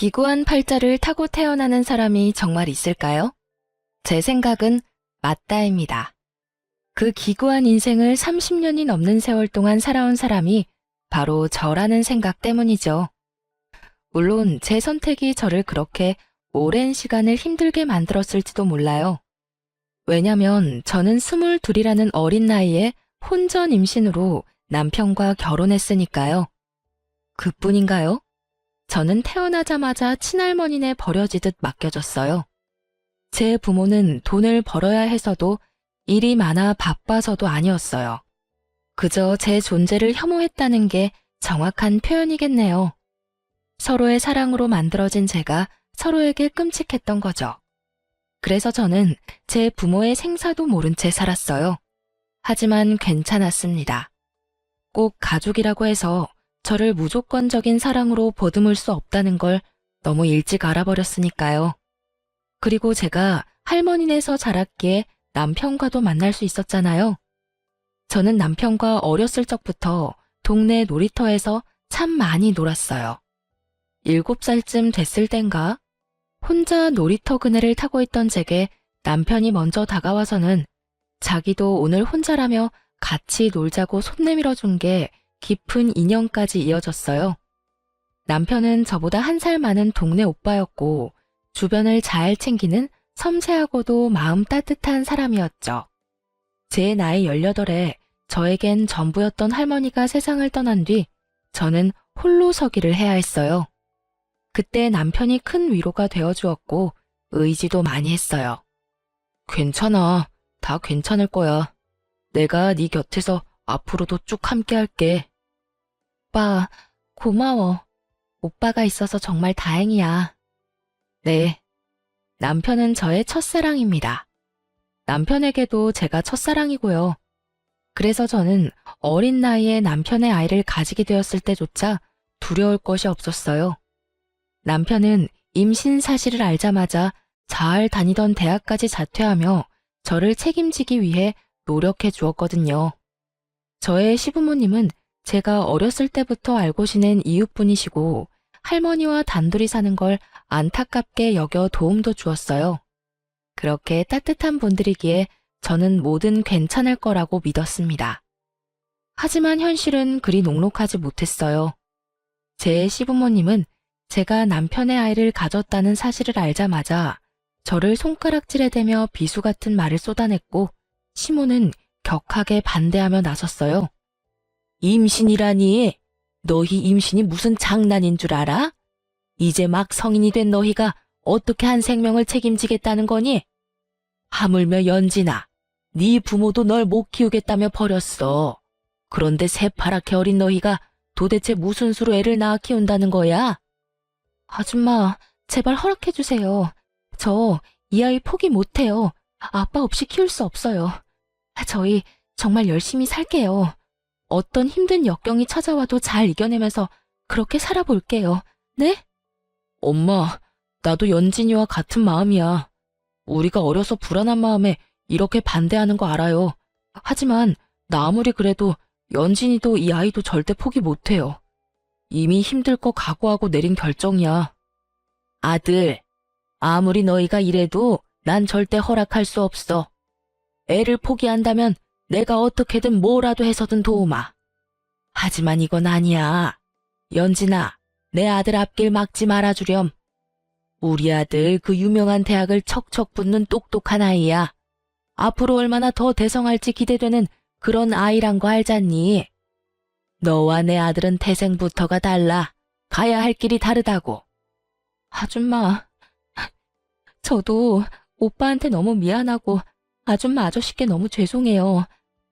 기구한 팔자를 타고 태어나는 사람이 정말 있을까요? 제 생각은 맞다입니다. 그 기구한 인생을 30년이 넘는 세월 동안 살아온 사람이 바로 저라는 생각 때문이죠. 물론 제 선택이 저를 그렇게 오랜 시간을 힘들게 만들었을지도 몰라요. 왜냐면 저는 22이라는 어린 나이에 혼전 임신으로 남편과 결혼했으니까요. 그뿐인가요? 저는 태어나자마자 친할머니네 버려지듯 맡겨졌어요. 제 부모는 돈을 벌어야 해서도 일이 많아 바빠서도 아니었어요. 그저 제 존재를 혐오했다는 게 정확한 표현이겠네요. 서로의 사랑으로 만들어진 제가 서로에게 끔찍했던 거죠. 그래서 저는 제 부모의 생사도 모른 채 살았어요. 하지만 괜찮았습니다. 꼭 가족이라고 해서 저를 무조건적인 사랑으로 보듬을 수 없다는 걸 너무 일찍 알아버렸으니까요. 그리고 제가 할머니네에서 자랐기에 남편과도 만날 수 있었잖아요. 저는 남편과 어렸을 적부터 동네 놀이터에서 참 많이 놀았어요. 7살쯤 됐을 땐가 혼자 놀이터 그네를 타고 있던 제게 남편이 먼저 다가와서는 자기도 오늘 혼자라며 같이 놀자고 손 내밀어 준 게 깊은 인연까지 이어졌어요. 남편은 저보다 1살 많은 동네 오빠였고 주변을 잘 챙기는 섬세하고도 마음 따뜻한 사람이었죠. 제 나이 18에 저에겐 전부였던 할머니가 세상을 떠난 뒤 저는 홀로 서기를 해야 했어요. 그때 남편이 큰 위로가 되어주었고 의지도 많이 했어요. 괜찮아. 다 괜찮을 거야. 내가 네 곁에서 앞으로도 쭉 함께 할게. 오빠, 고마워. 오빠가 있어서 정말 다행이야. 네. 남편은 저의 첫사랑입니다. 남편에게도 제가 첫사랑이고요. 그래서 저는 어린 나이에 남편의 아이를 가지게 되었을 때조차 두려울 것이 없었어요. 남편은 임신 사실을 알자마자 잘 다니던 대학까지 자퇴하며 저를 책임지기 위해 노력해 주었거든요. 저의 시부모님은 제가 어렸을 때부터 알고 지낸 이웃분이시고 할머니와 단둘이 사는 걸 안타깝게 여겨 도움도 주었어요. 그렇게 따뜻한 분들이기에 저는 뭐든 괜찮을 거라고 믿었습니다. 하지만 현실은 그리 녹록하지 못했어요. 제 시부모님은 제가 남편의 아이를 가졌다는 사실을 알자마자 저를 손가락질에 대며 비수 같은 말을 쏟아냈고 시모는 격하게 반대하며 나섰어요. 임신이라니? 너희 임신이 무슨 장난인 줄 알아? 이제 막 성인이 된 너희가 어떻게 한 생명을 책임지겠다는 거니? 하물며 연진아, 네 부모도 널 못 키우겠다며 버렸어. 그런데 새파랗게 어린 너희가 도대체 무슨 수로 애를 낳아 키운다는 거야? 아줌마, 제발 허락해주세요. 저 이 아이 포기 못해요. 아빠 없이 키울 수 없어요. 저희 정말 열심히 살게요. 어떤 힘든 역경이 찾아와도 잘 이겨내면서 그렇게 살아볼게요. 네? 엄마, 나도 연진이와 같은 마음이야. 우리가 어려서 불안한 마음에 이렇게 반대하는 거 알아요. 하지만 나 아무리 그래도 연진이도 이 아이도 절대 포기 못해요. 이미 힘들 거 각오하고 내린 결정이야. 아들, 아무리 너희가 이래도 난 절대 허락할 수 없어. 애를 포기한다면 내가 어떻게든 뭐라도 해서든 도우마. 하지만 이건 아니야. 연진아, 내 아들 앞길 막지 말아주렴. 우리 아들 그 유명한 대학을 척척 붙는 똑똑한 아이야. 앞으로 얼마나 더 대성할지 기대되는 그런 아이란 거 알잖니? 너와 내 아들은 태생부터가 달라. 가야 할 길이 다르다고. 아줌마, 저도 오빠한테 너무 미안하고 아줌마 아저씨께 너무 죄송해요.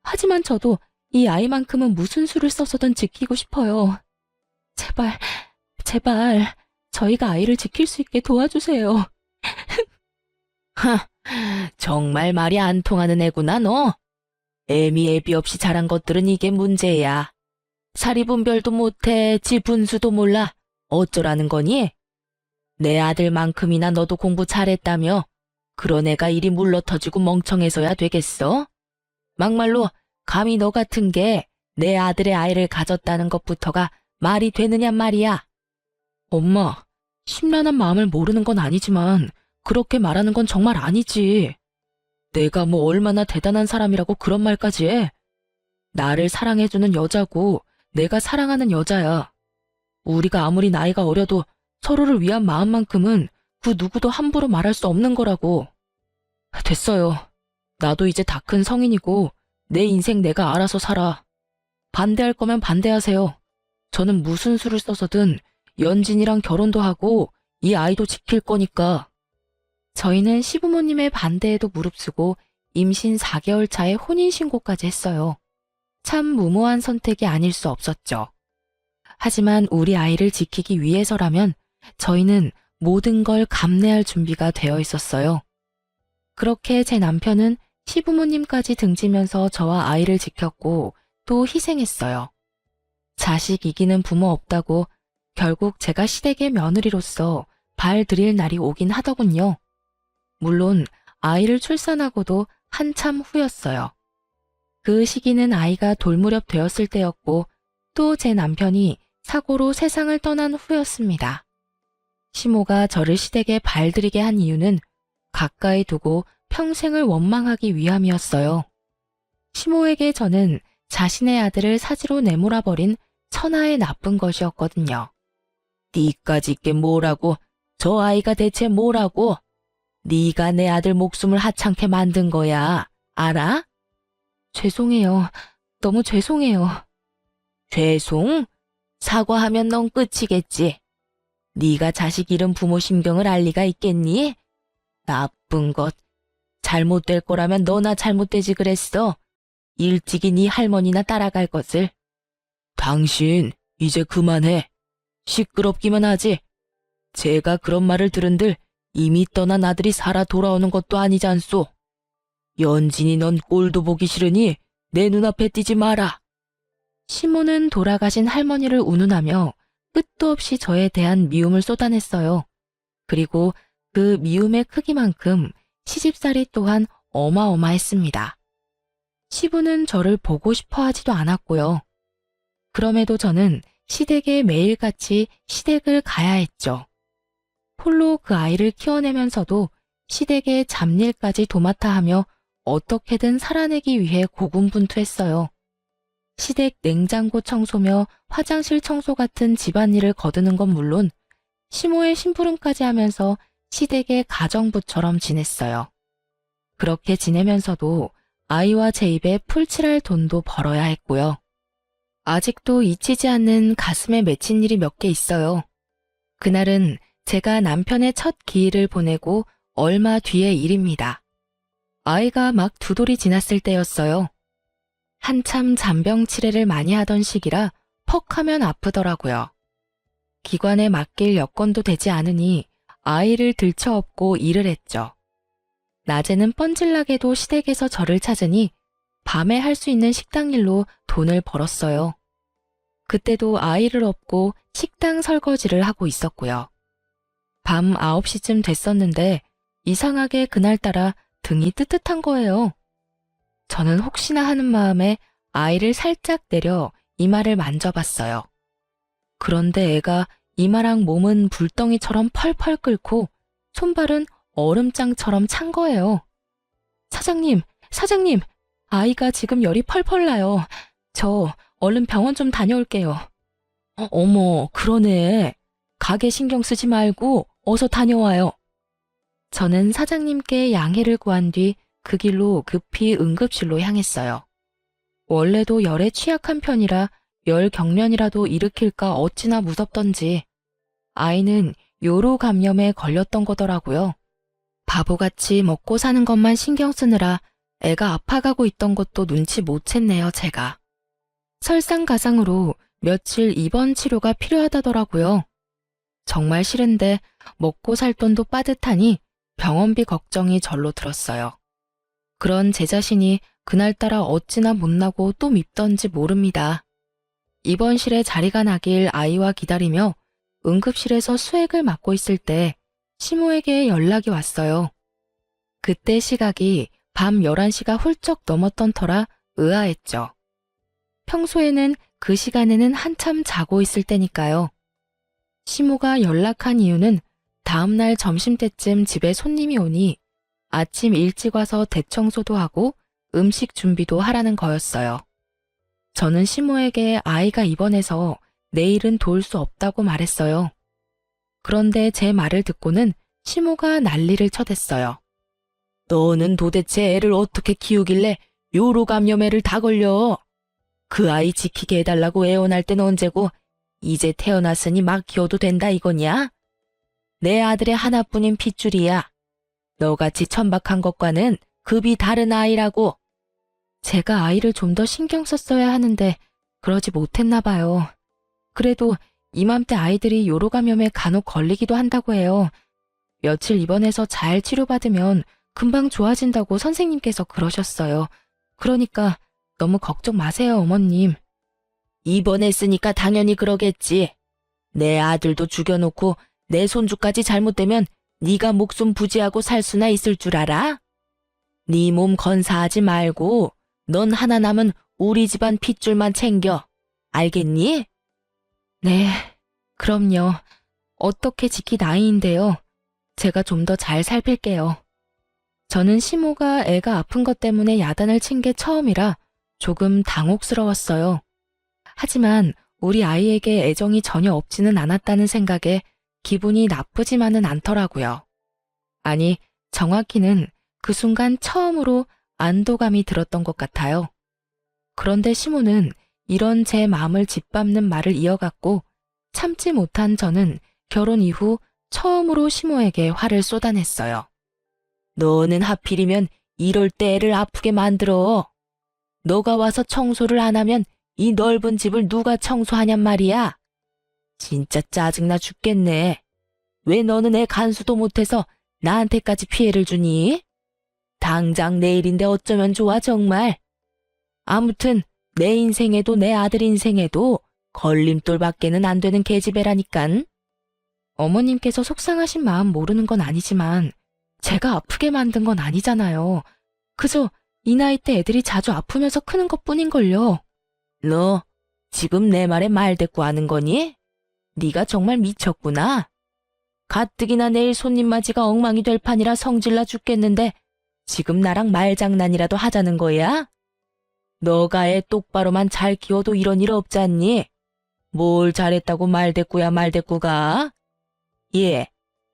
하지만 저도 이 아이만큼은 무슨 수를 써서든 지키고 싶어요. 제발, 제발 저희가 아이를 지킬 수 있게 도와주세요. 정말 말이 안 통하는 애구나 너. 애미 애비 없이 자란 것들은 이게 문제야. 사리분별도 못해 지 분수도 몰라. 어쩌라는 거니? 내 아들만큼이나 너도 공부 잘했다며 그런 애가 이리 물러터지고 멍청해서야 되겠어? 막말로 감히 너 같은 게 내 아들의 아이를 가졌다는 것부터가 말이 되느냔 말이야. 엄마, 심란한 마음을 모르는 건 아니지만 그렇게 말하는 건 정말 아니지. 내가 뭐 얼마나 대단한 사람이라고 그런 말까지 해? 나를 사랑해주는 여자고 내가 사랑하는 여자야. 우리가 아무리 나이가 어려도 서로를 위한 마음만큼은 그 누구도 함부로 말할 수 없는 거라고. 됐어요. 나도 이제 다 큰 성인이고 내 인생 내가 알아서 살아. 반대할 거면 반대하세요. 저는 무슨 수를 써서든 연진이랑 결혼도 하고 이 아이도 지킬 거니까. 저희는 시부모님의 반대에도 무릅쓰고 임신 4개월 차에 혼인신고까지 했어요. 참 무모한 선택이 아닐 수 없었죠. 하지만 우리 아이를 지키기 위해서라면 저희는 모든 걸 감내할 준비가 되어 있었어요. 그렇게 제 남편은 시부모님까지 등지면서 저와 아이를 지켰고 또 희생했어요. 자식 이기는 부모 없다고 결국 제가 시댁의 며느리로서 발 들일 날이 오긴 하더군요. 물론 아이를 출산하고도 한참 후였어요. 그 시기는 아이가 돌무렵 되었을 때였고 또 제 남편이 사고로 세상을 떠난 후였습니다. 시모가 저를 시댁에 발들이게 한 이유는 가까이 두고 평생을 원망하기 위함이었어요. 시모에게 저는 자신의 아들을 사지로 내몰아버린 천하의 나쁜 것이었거든요. 니까짓 게 뭐라고? 저 아이가 대체 뭐라고? 네가 내 아들 목숨을 하찮게 만든 거야. 알아? 죄송해요. 너무 죄송해요. 죄송? 사과하면 넌 끝이겠지. 네가 자식 잃은 부모 심경을 알 리가 있겠니? 나쁜 것. 잘못될 거라면 너나 잘못되지 그랬어. 일찍이 네 할머니나 따라갈 것을. 당신 이제 그만해. 시끄럽기만 하지. 제가 그런 말을 들은들 이미 떠난 아들이 살아 돌아오는 것도 아니잖소. 연진이 넌 꼴도 보기 싫으니 내 눈앞에 띄지 마라. 시모는 돌아가신 할머니를 운운하며 끝도 없이 저에 대한 미움을 쏟아냈어요. 그리고 그 미움의 크기만큼 시집살이 또한 어마어마했습니다. 시부는 저를 보고 싶어 하지도 않았고요. 그럼에도 저는 시댁에 매일같이 시댁을 가야 했죠. 홀로 그 아이를 키워내면서도 시댁의 잡일까지 도맡아 하며 어떻게든 살아내기 위해 고군분투했어요. 시댁 냉장고 청소며 화장실 청소 같은 집안일을 거두는 건 물론 시모의 심부름까지 하면서 시댁의 가정부처럼 지냈어요. 그렇게 지내면서도 아이와 제 입에 풀칠할 돈도 벌어야 했고요. 아직도 잊히지 않는 가슴에 맺힌 일이 몇 개 있어요. 그날은 제가 남편의 첫 기일을 보내고 얼마 뒤의 일입니다. 아이가 막 2돌이 지났을 때였어요. 한참 잔병치레를 많이 하던 시기라 퍽 하면 아프더라고요. 기관에 맡길 여건도 되지 않으니 아이를 들쳐업고 일을 했죠. 낮에는 뻔질나게도 시댁에서 저를 찾으니 밤에 할 수 있는 식당 일로 돈을 벌었어요. 그때도 아이를 업고 식당 설거지를 하고 있었고요. 밤 9시쯤 됐었는데 이상하게 그날따라 등이 뜨뜻한 거예요. 저는 혹시나 하는 마음에 아이를 살짝 내려 이마를 만져봤어요. 그런데 애가 이마랑 몸은 불덩이처럼 펄펄 끓고 손발은 얼음장처럼 찬 거예요. 사장님, 아이가 지금 열이 펄펄 나요. 저 얼른 병원 좀 다녀올게요. 어머, 그러네. 가게 신경 쓰지 말고 어서 다녀와요. 저는 사장님께 양해를 구한 뒤 그 길로 급히 응급실로 향했어요. 원래도 열에 취약한 편이라 열 경련이라도 일으킬까 어찌나 무섭던지 아이는 요로 감염에 걸렸던 거더라고요. 바보같이 먹고 사는 것만 신경 쓰느라 애가 아파가고 있던 것도 눈치 못 챘네요, 제가. 설상가상으로 며칠 입원 치료가 필요하다더라고요. 정말 싫은데 먹고 살 돈도 빠듯하니 병원비 걱정이 절로 들었어요. 그런 제 자신이 그날따라 어찌나 못나고 또 밉던지 모릅니다. 입원실에 자리가 나길 아이와 기다리며 응급실에서 수액을 맞고 있을 때 시모에게 연락이 왔어요. 그때 시각이 밤 11시가 훌쩍 넘었던 터라 의아했죠. 평소에는 그 시간에는 한참 자고 있을 때니까요. 시모가 연락한 이유는 다음날 점심때쯤 집에 손님이 오니 아침 일찍 와서 대청소도 하고 음식 준비도 하라는 거였어요. 저는 시모에게 아이가 입원해서 내일은 도울 수 없다고 말했어요. 그런데 제 말을 듣고는 시모가 난리를 쳐댔어요. 너는 도대체 애를 어떻게 키우길래 요로 감염애를 다 걸려? 그 아이 지키게 해달라고 애원할 땐 언제고 이제 태어났으니 막 키워도 된다 이거냐? 내 아들의 하나뿐인 핏줄이야. 너같이 천박한 것과는 급이 다른 아이라고. 제가 아이를 좀 더 신경 썼어야 하는데 그러지 못했나 봐요. 그래도 이맘때 아이들이 요로 감염에 간혹 걸리기도 한다고 해요. 며칠 입원해서 잘 치료받으면 금방 좋아진다고 선생님께서 그러셨어요. 그러니까 너무 걱정 마세요, 어머님. 입원했으니까 당연히 그러겠지. 내 아들도 죽여놓고 내 손주까지 잘못되면 네가 목숨 부지하고 살 수나 있을 줄 알아? 네 몸 건사하지 말고 넌 하나 남은 우리 집안 핏줄만 챙겨. 알겠니? 네, 그럼요. 어떻게 지키 나이인데요. 제가 좀 더 잘 살필게요. 저는 시모가 애가 아픈 것 때문에 야단을 친 게 처음이라 조금 당혹스러웠어요. 하지만 우리 아이에게 애정이 전혀 없지는 않았다는 생각에 기분이 나쁘지만은 않더라고요. 아니, 정확히는 그 순간 처음으로 안도감이 들었던 것 같아요. 그런데 시모는 이런 제 마음을 짓밟는 말을 이어갔고 참지 못한 저는 결혼 이후 처음으로 시모에게 화를 쏟아냈어요. 너는 하필이면 이럴 때 애를 아프게 만들어. 너가 와서 청소를 안 하면 이 넓은 집을 누가 청소하냔 말이야. 진짜 짜증나 죽겠네. 왜 너는 애 간수도 못해서 나한테까지 피해를 주니? 당장 내일인데 어쩌면 좋아 정말. 아무튼 내 인생에도 내 아들 인생에도 걸림돌밖에는 안 되는 계집애라니깐. 어머님께서 속상하신 마음 모르는 건 아니지만 제가 아프게 만든 건 아니잖아요. 그저 이 나이 때 애들이 자주 아프면서 크는 것뿐인걸요. 너 지금 내 말에 말대꾸하는 거니? 네가 정말 미쳤구나. 가뜩이나 내일 손님 맞이가 엉망이 될 판이라 성질나 죽겠는데 지금 나랑 말장난이라도 하자는 거야? 너가 애 똑바로만 잘 키워도 이런 일 없지 않니? 뭘 잘했다고 말대꾸야 말대꾸가? 예,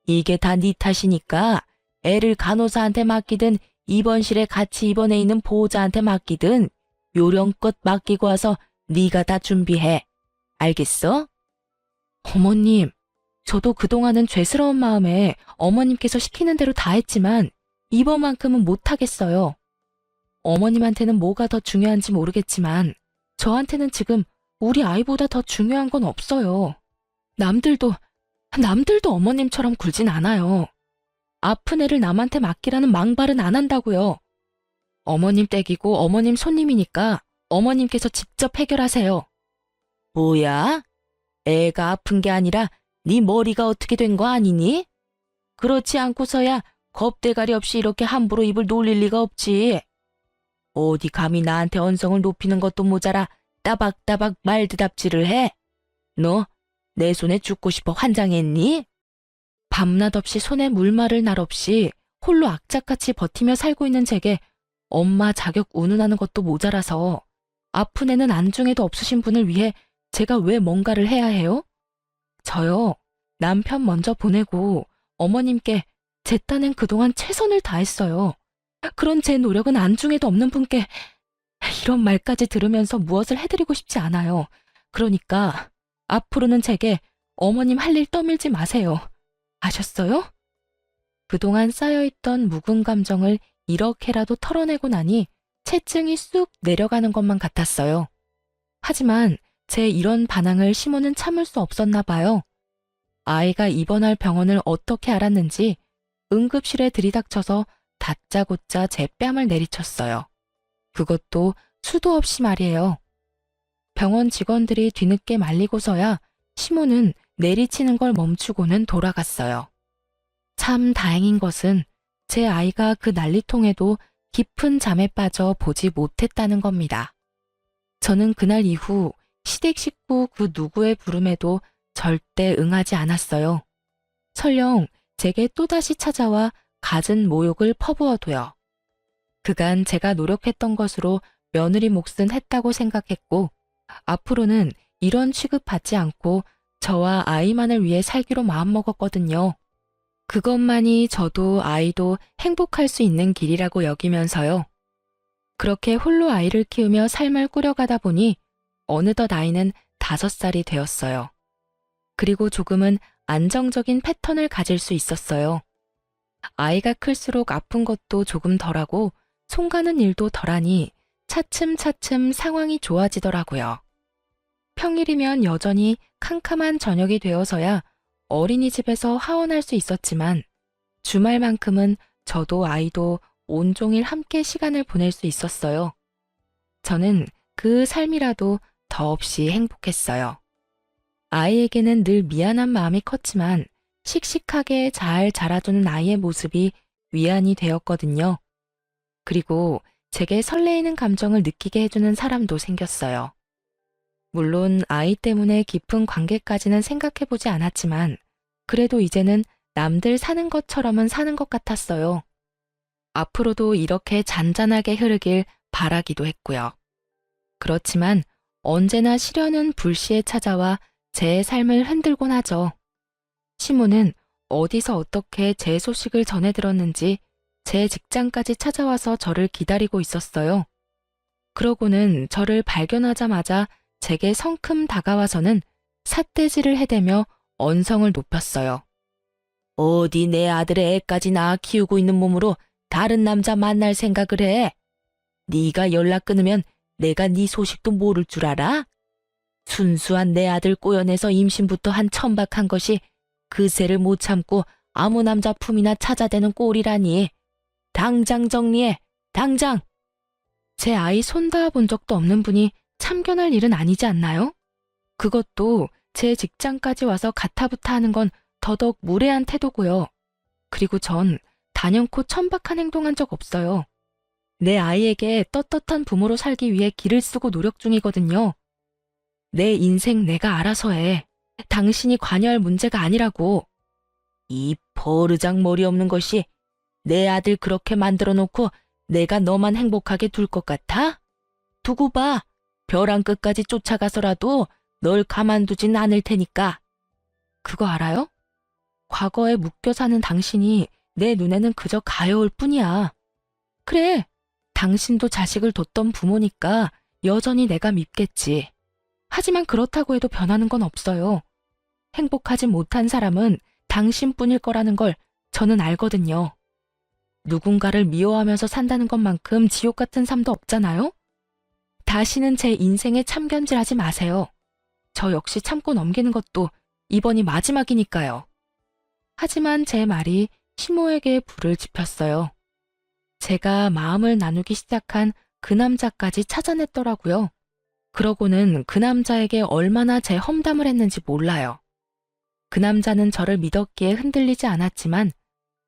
이게 다 네 탓이니까 애를 간호사한테 맡기든 입원실에 같이 입원해 있는 보호자한테 맡기든 요령껏 맡기고 와서 네가 다 준비해. 알겠어? 어머님, 저도 그동안은 죄스러운 마음에 어머님께서 시키는 대로 다 했지만 이번만큼은 못하겠어요. 어머님한테는 뭐가 더 중요한지 모르겠지만 저한테는 지금 우리 아이보다 더 중요한 건 없어요. 남들도 어머님처럼 굴진 않아요. 아픈 애를 남한테 맡기라는 망발은 안 한다고요. 어머님 댁이고 어머님 손님이니까 어머님께서 직접 해결하세요. 뭐야? 애가 아픈 게 아니라 네 머리가 어떻게 된 거 아니니? 그렇지 않고서야 겁대가리 없이 이렇게 함부로 입을 놀릴 리가 없지. 어디 감히 나한테 언성을 높이는 것도 모자라 따박따박 말대답질을 해? 너 내 손에 죽고 싶어 환장했니? 밤낮 없이 손에 물 마를 날 없이 홀로 악착같이 버티며 살고 있는 제게 엄마 자격 운운하는 것도 모자라서 아픈 애는 안중에도 없으신 분을 위해 제가 왜 뭔가를 해야 해요? 저요, 남편 먼저 보내고 어머님께 제 딴엔 그동안 최선을 다했어요. 그런 제 노력은 안중에도 없는 분께 이런 말까지 들으면서 무엇을 해드리고 싶지 않아요. 그러니까 앞으로는 제게 어머님 할 일 떠밀지 마세요. 아셨어요? 그동안 쌓여있던 묵은 감정을 이렇게라도 털어내고 나니 체증이 쑥 내려가는 것만 같았어요. 하지만 제 이런 반항을 시모는 참을 수 없었나 봐요. 아이가 입원할 병원을 어떻게 알았는지 응급실에 들이닥쳐서 다짜고짜 제 뺨을 내리쳤어요. 그것도 수도 없이 말이에요. 병원 직원들이 뒤늦게 말리고서야 시모는 내리치는 걸 멈추고는 돌아갔어요. 참 다행인 것은 제 아이가 그 난리통에도 깊은 잠에 빠져 보지 못했다는 겁니다. 저는 그날 이후 시댁 식구 그 누구의 부름에도 절대 응하지 않았어요. 설령 제게 또다시 찾아와 갖은 모욕을 퍼부어도요. 그간 제가 노력했던 것으로 며느리 몫은 했다고 생각했고 앞으로는 이런 취급받지 않고 저와 아이만을 위해 살기로 마음먹었거든요. 그것만이 저도 아이도 행복할 수 있는 길이라고 여기면서요. 그렇게 홀로 아이를 키우며 삶을 꾸려가다 보니 어느덧 아이는 5살이 되었어요. 그리고 조금은 안정적인 패턴을 가질 수 있었어요. 아이가 클수록 아픈 것도 조금 덜하고 손 가는 일도 덜하니 차츰차츰 상황이 좋아지더라고요. 평일이면 여전히 캄캄한 저녁이 되어서야 어린이집에서 하원할 수 있었지만 주말만큼은 저도 아이도 온종일 함께 시간을 보낼 수 있었어요. 저는 그 삶이라도 더없이 행복했어요. 아이에게는 늘 미안한 마음이 컸지만 씩씩하게 잘 자라주는 아이의 모습이 위안이 되었거든요. 그리고 제게 설레이는 감정을 느끼게 해주는 사람도 생겼어요. 물론 아이 때문에 깊은 관계까지는 생각해보지 않았지만 그래도 이제는 남들 사는 것처럼은 사는 것 같았어요. 앞으로도 이렇게 잔잔하게 흐르길 바라기도 했고요. 그렇지만 언제나 시련은 불시에 찾아와 제 삶을 흔들곤 하죠. 시모는 어디서 어떻게 제 소식을 전해 들었는지 제 직장까지 찾아와서 저를 기다리고 있었어요. 그러고는 저를 발견하자마자 제게 성큼 다가와서는 삿대질을 해대며 언성을 높였어요. 어디 내 아들의 애까지 낳아 키우고 있는 몸으로 다른 남자 만날 생각을 해? 네가 연락 끊으면 내가 네 소식도 모를 줄 알아? 순수한 내 아들 꼬여내서 임신부터 한 천박한 것이 그새를 못 참고 아무 남자 품이나 찾아대는 꼴이라니. 당장 정리해, 당장! 제 아이 손 닿아 본 적도 없는 분이 참견할 일은 아니지 않나요? 그것도 제 직장까지 와서 가타부타 하는 건 더더욱 무례한 태도고요. 그리고 전 단연코 천박한 행동한 적 없어요. 내 아이에게 떳떳한 부모로 살기 위해 기를 쓰고 노력 중이거든요. 내 인생 내가 알아서 해. 당신이 관여할 문제가 아니라고. 이 버르장 머리 없는 것이 내 아들 그렇게 만들어 놓고 내가 너만 행복하게 둘 것 같아? 두고 봐. 벼랑 끝까지 쫓아가서라도 널 가만두진 않을 테니까. 그거 알아요? 과거에 묶여 사는 당신이 내 눈에는 그저 가여울 뿐이야. 그래, 당신도 자식을 뒀던 부모니까 여전히 내가 밉겠지. 하지만 그렇다고 해도 변하는 건 없어요. 행복하지 못한 사람은 당신뿐일 거라는 걸 저는 알거든요. 누군가를 미워하면서 산다는 것만큼 지옥 같은 삶도 없잖아요? 다시는 제 인생에 참견질하지 마세요. 저 역시 참고 넘기는 것도 이번이 마지막이니까요. 하지만 제 말이 시모에게 불을 지폈어요. 제가 마음을 나누기 시작한 그 남자까지 찾아냈더라고요. 그러고는 그 남자에게 얼마나 제 험담을 했는지 몰라요. 그 남자는 저를 믿었기에 흔들리지 않았지만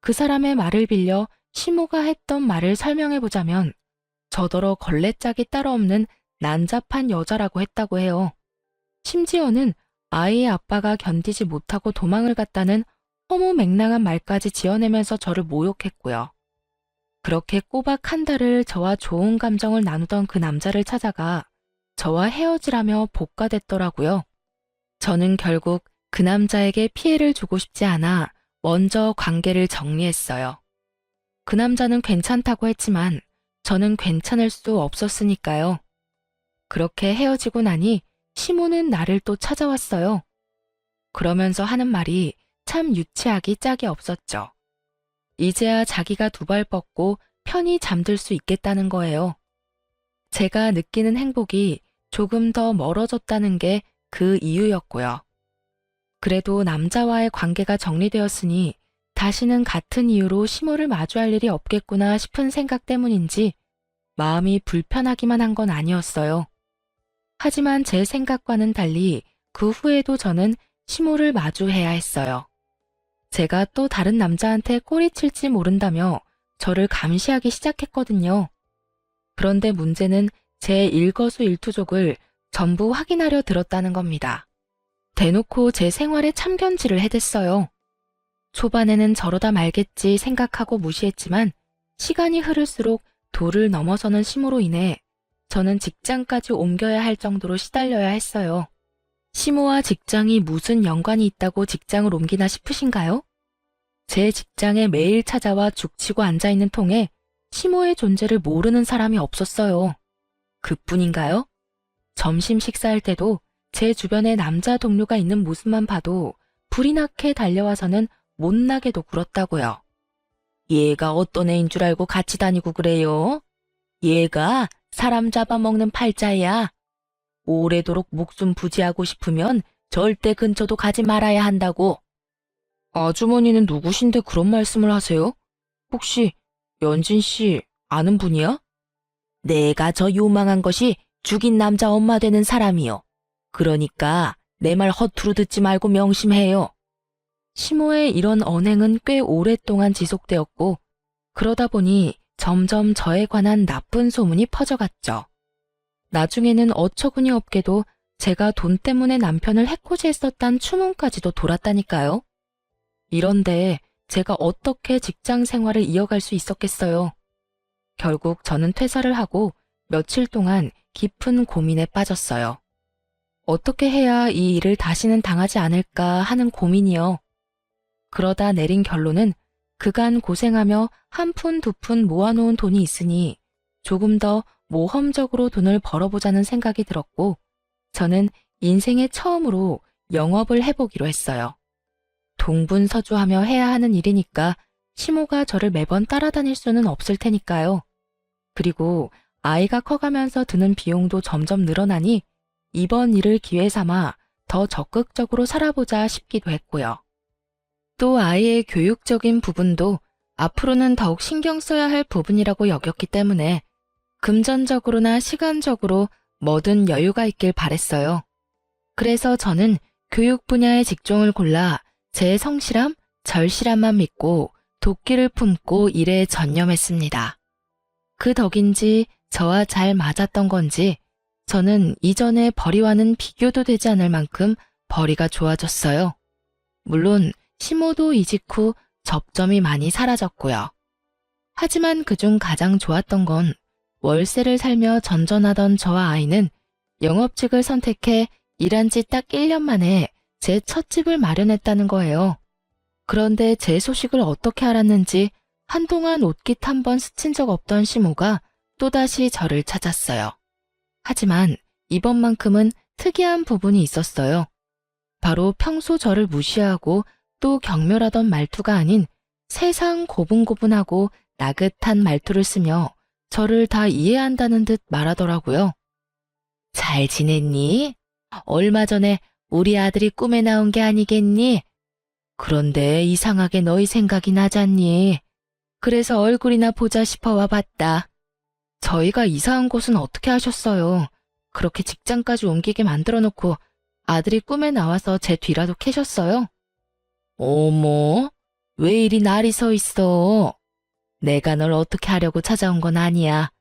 그 사람의 말을 빌려 시모가 했던 말을 설명해보자면 저더러 걸레짝이 따로 없는 난잡한 여자라고 했다고 해요. 심지어는 아이의 아빠가 견디지 못하고 도망을 갔다는 허무맹랑한 말까지 지어내면서 저를 모욕했고요. 그렇게 꼬박 한 달을 저와 좋은 감정을 나누던 그 남자를 찾아가 저와 헤어지라며 복가됐더라고요. 저는 결국 그 남자에게 피해를 주고 싶지 않아 먼저 관계를 정리했어요. 그 남자는 괜찮다고 했지만 저는 괜찮을 수 없었으니까요. 그렇게 헤어지고 나니 시모는 나를 또 찾아왔어요. 그러면서 하는 말이 참 유치하기 짝이 없었죠. 이제야 자기가 두 발 뻗고 편히 잠들 수 있겠다는 거예요. 제가 느끼는 행복이 조금 더 멀어졌다는 게 그 이유였고요. 그래도 남자와의 관계가 정리되었으니 다시는 같은 이유로 시모를 마주할 일이 없겠구나 싶은 생각 때문인지 마음이 불편하기만 한 건 아니었어요. 하지만 제 생각과는 달리 그 후에도 저는 시모를 마주해야 했어요. 제가 또 다른 남자한테 꼬리칠지 모른다며 저를 감시하기 시작했거든요. 그런데 문제는 제 일거수일투족을 전부 확인하려 들었다는 겁니다. 대놓고 제 생활에 참견질을 해댔어요. 초반에는 저러다 말겠지 생각하고 무시했지만 시간이 흐를수록 도를 넘어서는 심호로 인해 저는 직장까지 옮겨야 할 정도로 시달려야 했어요. 심호와 직장이 무슨 연관이 있다고 직장을 옮기나 싶으신가요? 제 직장에 매일 찾아와 죽치고 앉아있는 통에 심호의 존재를 모르는 사람이 없었어요. 그뿐인가요? 점심 식사할 때도 제 주변에 남자 동료가 있는 모습만 봐도 불이 나게 달려와서는 못나게도 굴었다고요. 얘가 어떤 애인 줄 알고 같이 다니고 그래요? 얘가 사람 잡아먹는 팔자야. 오래도록 목숨 부지하고 싶으면 절대 근처도 가지 말아야 한다고. 아주머니는 누구신데 그런 말씀을 하세요? 혹시 연진 씨 아는 분이야? 내가 저 요망한 것이 죽인 남자 엄마 되는 사람이요. 그러니까 내 말 허투루 듣지 말고 명심해요. 심호의 이런 언행은 꽤 오랫동안 지속되었고 그러다 보니 점점 저에 관한 나쁜 소문이 퍼져갔죠. 나중에는 어처구니 없게도 제가 돈 때문에 남편을 해코지했었단 추문까지도 돌았다니까요. 이런데 제가 어떻게 직장 생활을 이어갈 수 있었겠어요. 결국 저는 퇴사를 하고 며칠 동안 깊은 고민에 빠졌어요. 어떻게 해야 이 일을 다시는 당하지 않을까 하는 고민이요. 그러다 내린 결론은 그간 고생하며 한 푼 두 푼 모아놓은 돈이 있으니 조금 더 모험적으로 돈을 벌어보자는 생각이 들었고 저는 인생에 처음으로 영업을 해보기로 했어요. 동분서주하며 해야 하는 일이니까 심호가 저를 매번 따라다닐 수는 없을 테니까요. 그리고 아이가 커가면서 드는 비용도 점점 늘어나니 이번 일을 기회 삼아 더 적극적으로 살아보자 싶기도 했고요. 또 아이의 교육적인 부분도 앞으로는 더욱 신경 써야 할 부분이라고 여겼기 때문에 금전적으로나 시간적으로 뭐든 여유가 있길 바랬어요. 그래서 저는 교육 분야의 직종을 골라 제 성실함, 절실함만 믿고 도끼를 품고 일에 전념했습니다. 그 덕인지 저와 잘 맞았던 건지 저는 이전의 벌이와는 비교도 되지 않을 만큼 벌이가 좋아졌어요. 물론 심호도 이직 후 접점이 많이 사라졌고요. 하지만 그중 가장 좋았던 건 월세를 살며 전전하던 저와 아이는 영업직을 선택해 일한 지 딱 1년 만에 제 첫 집을 마련했다는 거예요. 그런데 제 소식을 어떻게 알았는지 한동안 옷깃 한 번 스친 적 없던 심호가 또다시 저를 찾았어요. 하지만 이번만큼은 특이한 부분이 있었어요. 바로 평소 저를 무시하고 또 경멸하던 말투가 아닌 세상 고분고분하고 나긋한 말투를 쓰며 저를 다 이해한다는 듯 말하더라고요. 잘 지냈니? 얼마 전에 우리 아들이 꿈에 나온 게 아니겠니? 그런데 이상하게 너희 생각이 나잖니? 그래서 얼굴이나 보자 싶어 와봤다. 저희가 이사한 곳은 어떻게 하셨어요? 그렇게 직장까지 옮기게 만들어 놓고 아들이 꿈에 나와서 제 뒤라도 캐셨어요? 어머, 왜 이리 날이 서 있어? 내가 널 어떻게 하려고 찾아온 건 아니야.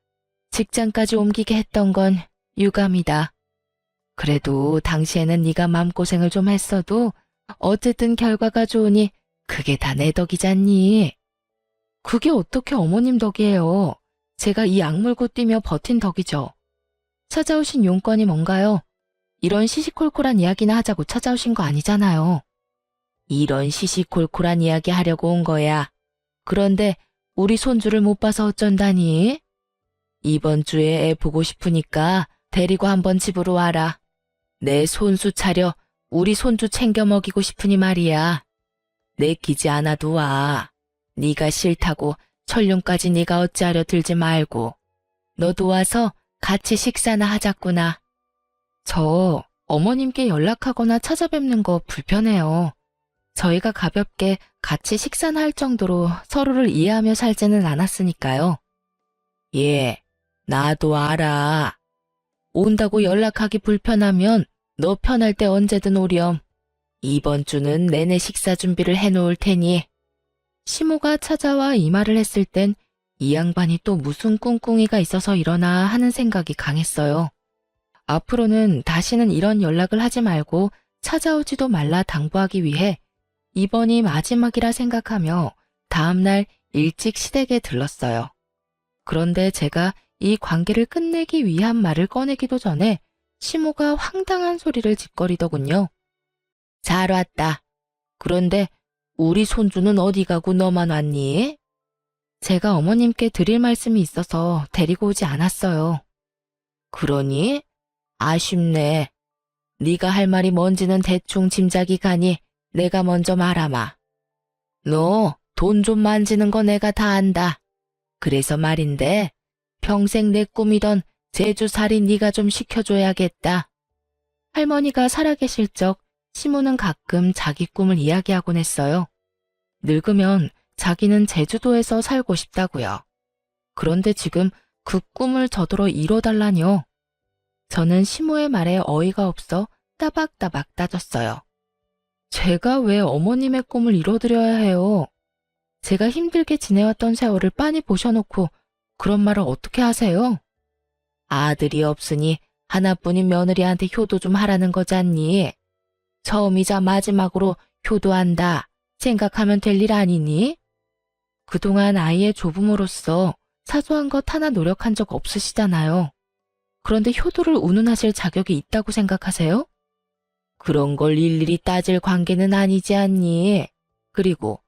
직장까지 옮기게 했던 건 유감이다. 그래도 당시에는 네가 마음고생을 좀 했어도 어쨌든 결과가 좋으니 그게 다 내 덕이잖니. 그게 어떻게 어머님 덕이에요. 제가 이 악물고 뛰며 버틴 덕이죠. 찾아오신 용건이 뭔가요? 이런 시시콜콜한 이야기나 하자고 찾아오신 거 아니잖아요. 이런 시시콜콜한 이야기 하려고 온 거야. 그런데 우리 손주를 못 봐서 어쩐다니? 이번 주에 애 보고 싶으니까 데리고 한번 집으로 와라. 내 손수 차려 우리 손주 챙겨 먹이고 싶으니 말이야. 내키지 않아도 와. 네가 싫다고 천륜까지 네가 어찌하려 들지 말고. 너도 와서 같이 식사나 하자꾸나. 저 어머님께 연락하거나 찾아뵙는 거 불편해요. 저희가 가볍게 같이 식사나 할 정도로 서로를 이해하며 살지는 않았으니까요. 예, 나도 알아. 온다고 연락하기 불편하면 너 편할 때 언제든 오렴. 이번 주는 내내 식사 준비를 해놓을 테니. 심호가 찾아와 이 말을 했을 땐 이 양반이 또 무슨 꿍꿍이가 있어서 이러나 하는 생각이 강했어요. 앞으로는 다시는 이런 연락을 하지 말고 찾아오지도 말라 당부하기 위해 이번이 마지막이라 생각하며 다음날 일찍 시댁에 들렀어요. 그런데 제가 이 관계를 끝내기 위한 말을 꺼내기도 전에 시모가 황당한 소리를 짓거리더군요. 잘 왔다. 그런데 우리 손주는 어디 가고 너만 왔니? 제가 어머님께 드릴 말씀이 있어서 데리고 오지 않았어요. 그러니? 아쉽네. 네가 할 말이 뭔지는 대충 짐작이 가니 내가 먼저 말하마. 너 돈 좀 만지는 거 내가 다 안다. 그래서 말인데 평생 내 꿈이던 제주살이 네가 좀 시켜줘야겠다. 할머니가 살아계실 적 시모는 가끔 자기 꿈을 이야기하곤 했어요. 늙으면 자기는 제주도에서 살고 싶다고요. 그런데 지금 그 꿈을 저더러 이뤄달라뇨. 저는 시모의 말에 어이가 없어 따박따박 따졌어요. 제가 왜 어머님의 꿈을 이뤄드려야 해요? 제가 힘들게 지내왔던 세월을 빤히 보셔놓고 그런 말을 어떻게 하세요? 아들이 없으니 하나뿐인 며느리한테 효도 좀 하라는 거잖니. 처음이자 마지막으로 효도한다 생각하면 될 일 아니니? 그동안 아이의 조부모로서 사소한 것 하나 노력한 적 없으시잖아요. 그런데 효도를 운운하실 자격이 있다고 생각하세요? 그런 걸 일일이 따질 관계는 아니지 않니? 그리고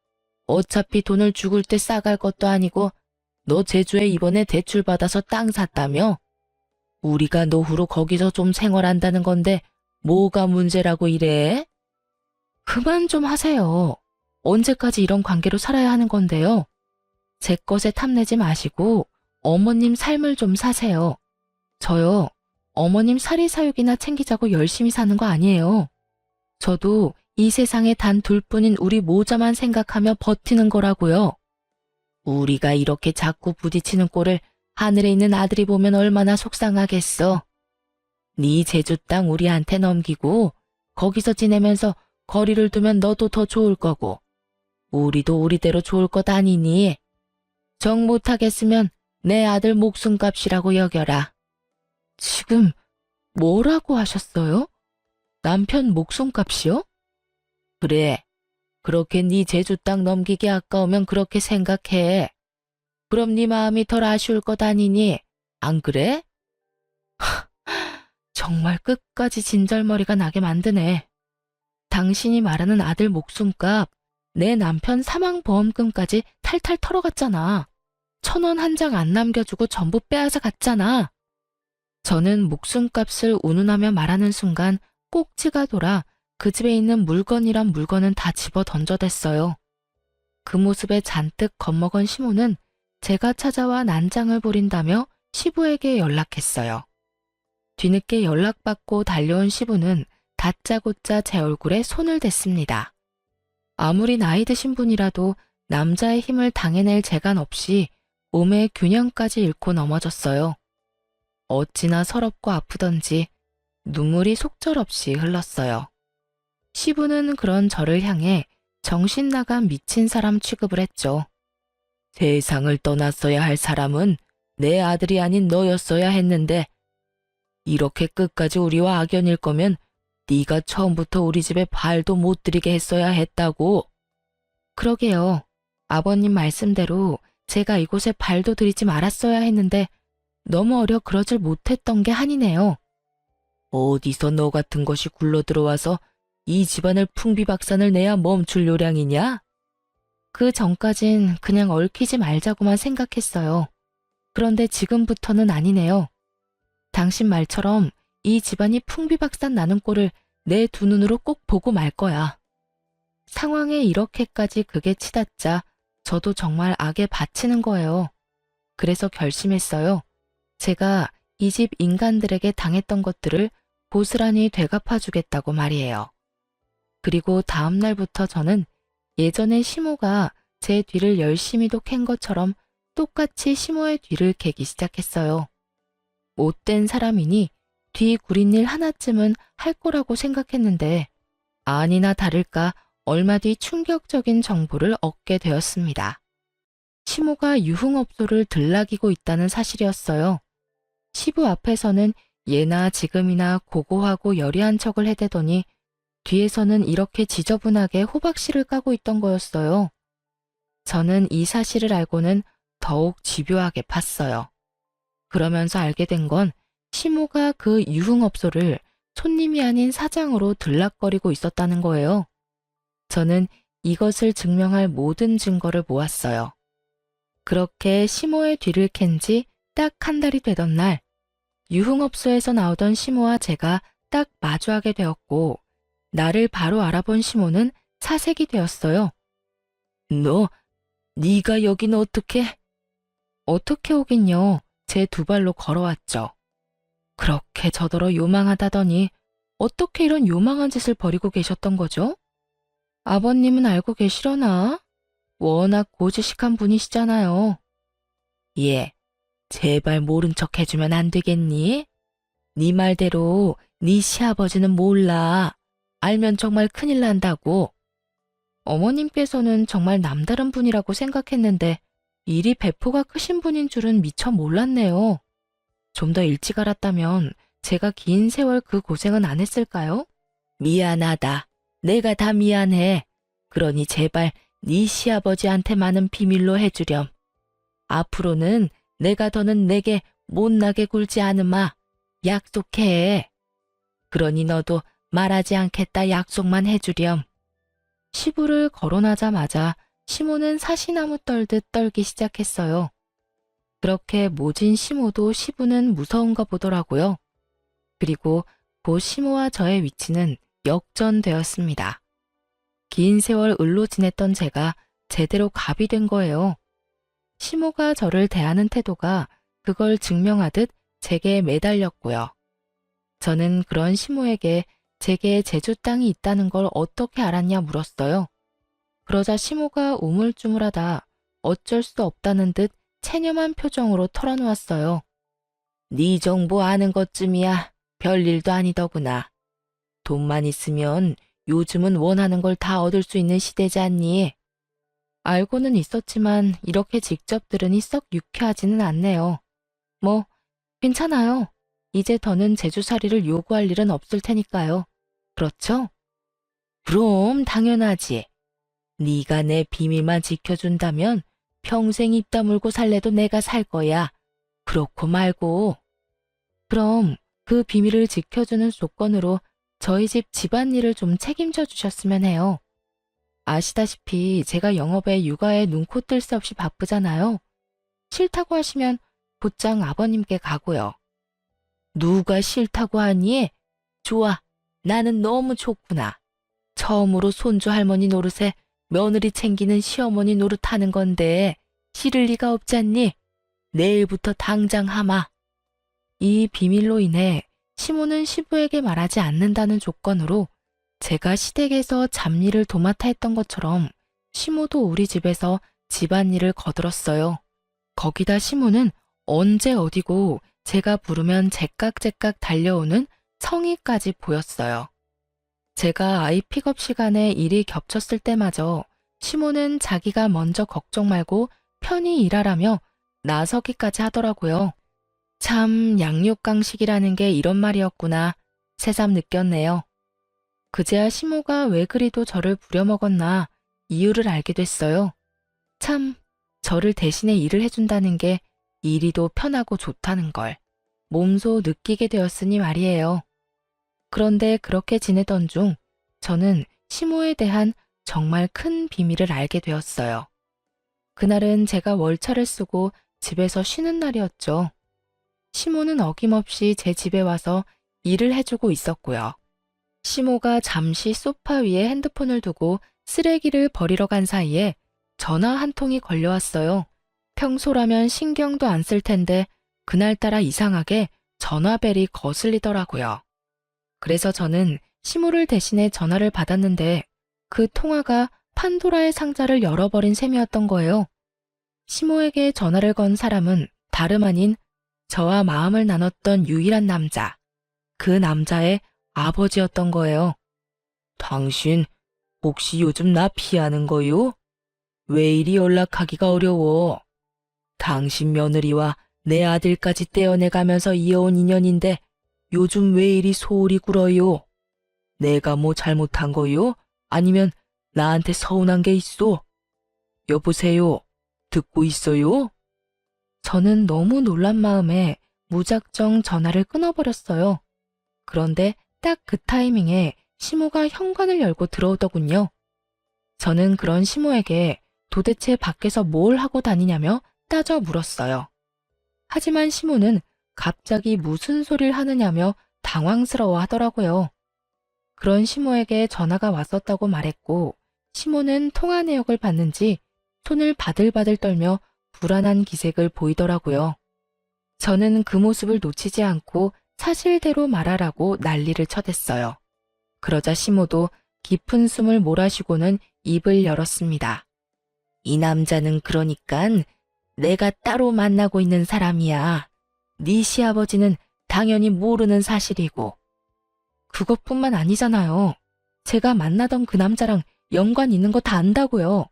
어차피 돈을 죽을 때 싸갈 것도 아니고 너 제주에 이번에 대출받아서 땅 샀다며? 우리가 노후로 거기서 좀 생활한다는 건데 뭐가 문제라고 이래? 그만 좀 하세요. 언제까지 이런 관계로 살아야 하는 건데요? 제 것에 탐내지 마시고 어머님 삶을 좀 사세요. 저요, 어머님 사리사욕이나 챙기자고 열심히 사는 거 아니에요. 저도 이 세상에 단 둘뿐인 우리 모자만 생각하며 버티는 거라고요. 우리가 이렇게 자꾸 부딪히는 꼴을 하늘에 있는 아들이 보면 얼마나 속상하겠어. 네 제주 땅 우리한테 넘기고 거기서 지내면서 거리를 두면 너도 더 좋을 거고 우리도 우리대로 좋을 것 아니니. 정 못하겠으면 내 아들 목숨값이라고 여겨라. 지금 뭐라고 하셨어요? 남편 목숨값이요? 그래. 그렇게 네 제주 땅 넘기기 아까우면 그렇게 생각해. 그럼 네 마음이 덜 아쉬울 것 아니니? 안 그래? 정말 끝까지 진절머리가 나게 만드네. 당신이 말하는 아들 목숨값, 내 남편 사망보험금까지 탈탈 털어갔잖아. 1,000원 한 장 안 남겨주고 전부 빼앗아 갔잖아. 저는 목숨값을 운운하며 말하는 순간 꼭지가 돌아 그 집에 있는 물건이란 물건은 다 집어 던져댔어요. 그 모습에 잔뜩 겁먹은 시모는 제가 찾아와 난장을 부린다며 시부에게 연락했어요. 뒤늦게 연락받고 달려온 시부는 다짜고짜 제 얼굴에 손을 댔습니다. 아무리 나이 드신 분이라도 남자의 힘을 당해낼 재간 없이 몸의 균형까지 잃고 넘어졌어요. 어찌나 서럽고 아프던지 눈물이 속절없이 흘렀어요. 시부는 그런 저를 향해 정신 나간 미친 사람 취급을 했죠. 세상을 떠났어야 할 사람은 내 아들이 아닌 너였어야 했는데 이렇게 끝까지 우리와 악연일 거면 네가 처음부터 우리 집에 발도 못 들이게 했어야 했다고. 그러게요. 아버님 말씀대로 제가 이곳에 발도 들이지 말았어야 했는데 너무 어려 그러질 못했던 게 한이네요. 어디서 너 같은 것이 굴러들어와서 이 집안을 풍비박산을 내야 멈출 요량이냐? 그 전까진 그냥 얽히지 말자고만 생각했어요. 그런데 지금부터는 아니네요. 당신 말처럼 이 집안이 풍비박산 나는 꼴을 내 두 눈으로 꼭 보고 말 거야. 상황에 이렇게까지 극에 치닫자 저도 정말 악에 바치는 거예요. 그래서 결심했어요. 제가 이 집 인간들에게 당했던 것들을 고스란히 되갚아주겠다고 말이에요. 그리고 다음 날부터 저는 예전에 시모가 제 뒤를 열심히도 캔 것처럼 똑같이 시모의 뒤를 캐기 시작했어요. 못된 사람이니 뒤 구린 일 하나쯤은 할 거라고 생각했는데 아니나 다를까 얼마 뒤 충격적인 정보를 얻게 되었습니다. 시모가 유흥업소를 들락이고 있다는 사실이었어요. 시부 앞에서는 예나 지금이나 고고하고 여리한 척을 해대더니 뒤에서는 이렇게 지저분하게 호박씨를 까고 있던 거였어요. 저는 이 사실을 알고는 더욱 집요하게 팠어요. 그러면서 알게 된 건 시모가 그 유흥업소를 손님이 아닌 사장으로 들락거리고 있었다는 거예요. 저는 이것을 증명할 모든 증거를 모았어요. 그렇게 시모의 뒤를 캔 지 딱 한 달이 되던 날, 유흥업소에서 나오던 시모와 제가 딱 마주하게 되었고, 나를 바로 알아본 시모는 사색이 되었어요. 너, 네가 여긴 어떻게? 어떻게 오긴요. 제 두 발로 걸어왔죠. 그렇게 저더러 요망하다더니 어떻게 이런 요망한 짓을 벌이고 계셨던 거죠? 아버님은 알고 계시려나? 워낙 고지식한 분이시잖아요. 예, 제발 모른 척 해주면 안 되겠니? 네 말대로 네 시아버지는 몰라. 알면 정말 큰일 난다고. 어머님께서는 정말 남다른 분이라고 생각했는데 일이 배포가 크신 분인 줄은 미처 몰랐네요. 좀 더 일찍 알았다면 제가 긴 세월 그 고생은 안 했을까요? 미안하다. 내가 다 미안해. 그러니 제발 네 시아버지한테만은 비밀로 해주렴. 앞으로는 내가 더는 내게 못나게 굴지 않으마. 약속해. 그러니 너도 말하지 않겠다 약속만 해주렴. 시부를 거론하자마자 시모는 사시나무 떨듯 떨기 시작했어요. 그렇게 모진 시모도 시부는 무서운가 보더라고요. 그리고 고 시모와 저의 위치는 역전되었습니다. 긴 세월 을로 지냈던 제가 제대로 갑이 된 거예요. 시모가 저를 대하는 태도가 그걸 증명하듯 제게 매달렸고요. 저는 그런 시모에게 제게 제주 땅이 있다는 걸 어떻게 알았냐 물었어요. 그러자 시모가 우물쭈물하다 어쩔 수 없다는 듯 체념한 표정으로 털어놓았어요. 네 정보 아는 것쯤이야 별일도 아니더구나. 돈만 있으면 요즘은 원하는 걸 다 얻을 수 있는 시대지 않니? 알고는 있었지만 이렇게 직접 들으니 썩 유쾌하지는 않네요. 뭐 괜찮아요. 이제 더는 제주살이를 요구할 일은 없을 테니까요. 그렇죠? 그럼 당연하지. 네가 내 비밀만 지켜준다면 평생 입 다물고 살래도 내가 살 거야. 그렇고 말고. 그럼 그 비밀을 지켜주는 조건으로 저희 집 집안일을 좀 책임져 주셨으면 해요. 아시다시피 제가 영업에 육아에 눈코 뜰 새 없이 바쁘잖아요. 싫다고 하시면 곧장 아버님께 가고요. 누가 싫다고 하니? 좋아. 나는 너무 좋구나. 처음으로 손주 할머니 노릇에 며느리 챙기는 시어머니 노릇하는 건데 싫을 리가 없잖니? 내일부터 당장 하마. 이 비밀로 인해 시모는 시부에게 말하지 않는다는 조건으로 제가 시댁에서 잡일을 도맡아 했던 것처럼 시모도 우리 집에서 집안일을 거들었어요. 거기다 시모는 언제 어디고 제가 부르면 제깍제깍 달려오는 성의까지 보였어요. 제가 아이 픽업 시간에 일이 겹쳤을 때마저 시모는 자기가 먼저 걱정 말고 편히 일하라며 나서기까지 하더라고요. 참 양육강식이라는 게 이런 말이었구나 새삼 느꼈네요. 그제야 시모가 왜 그리도 저를 부려먹었나 이유를 알게 됐어요. 참 저를 대신해 일을 해준다는 게 이리도 편하고 좋다는 걸 몸소 느끼게 되었으니 말이에요. 그런데 그렇게 지내던 중 저는 시모에 대한 정말 큰 비밀을 알게 되었어요. 그날은 제가 월차를 쓰고 집에서 쉬는 날이었죠. 시모는 어김없이 제 집에 와서 일을 해주고 있었고요. 시모가 잠시 소파 위에 핸드폰을 두고 쓰레기를 버리러 간 사이에 전화 한 통이 걸려왔어요. 평소라면 신경도 안 쓸 텐데 그날따라 이상하게 전화벨이 거슬리더라고요. 그래서 저는 시모를 대신해 전화를 받았는데 그 통화가 판도라의 상자를 열어버린 셈이었던 거예요. 시모에게 전화를 건 사람은 다름 아닌 저와 마음을 나눴던 유일한 남자, 그 남자의 아버지였던 거예요. 당신 혹시 요즘 나 피하는 거요? 왜 이리 연락하기가 어려워? 당신 며느리와 내 아들까지 떼어내가면서 이어온 인연인데 요즘 왜 이리 소홀히 굴어요? 내가 뭐 잘못한 거요? 아니면 나한테 서운한 게 있어? 여보세요? 듣고 있어요? 저는 너무 놀란 마음에 무작정 전화를 끊어버렸어요. 그런데 딱 그 타이밍에 시모가 현관을 열고 들어오더군요. 저는 그런 시모에게 도대체 밖에서 뭘 하고 다니냐며 따져 물었어요. 하지만 시모는 갑자기 무슨 소리를 하느냐며 당황스러워 하더라고요. 그런 시모에게 전화가 왔었다고 말했고, 시모는 통화 내역을 봤는지 손을 바들바들 떨며 불안한 기색을 보이더라고요. 저는 그 모습을 놓치지 않고 사실대로 말하라고 난리를 쳐댔어요. 그러자 시모도 깊은 숨을 몰아쉬고는 입을 열었습니다. 이 남자는 그러니깐 내가 따로 만나고 있는 사람이야. 네 시아버지는 당연히 모르는 사실이고. 그것뿐만 아니잖아요. 제가 만나던 그 남자랑 연관 있는 거 다 안다고요.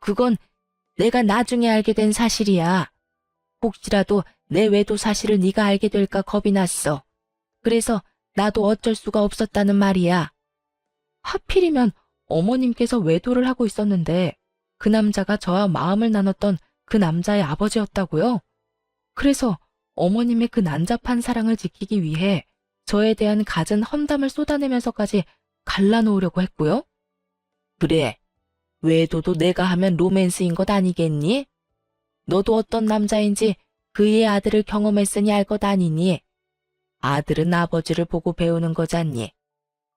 그건 내가 나중에 알게 된 사실이야. 혹시라도 내 외도 사실을 네가 알게 될까 겁이 났어. 그래서 나도 어쩔 수가 없었다는 말이야. 하필이면 어머님께서 외도를 하고 있었는데 그 남자가 저와 마음을 나눴던 그 남자의 아버지였다고요? 그래서 어머님의 그 난잡한 사랑을 지키기 위해 저에 대한 갖은 험담을 쏟아내면서까지 갈라놓으려고 했고요? 그래, 외도도 내가 하면 로맨스인 것 아니겠니? 너도 어떤 남자인지 그의 아들을 경험했으니 알 것 아니니? 아들은 아버지를 보고 배우는 거잖니.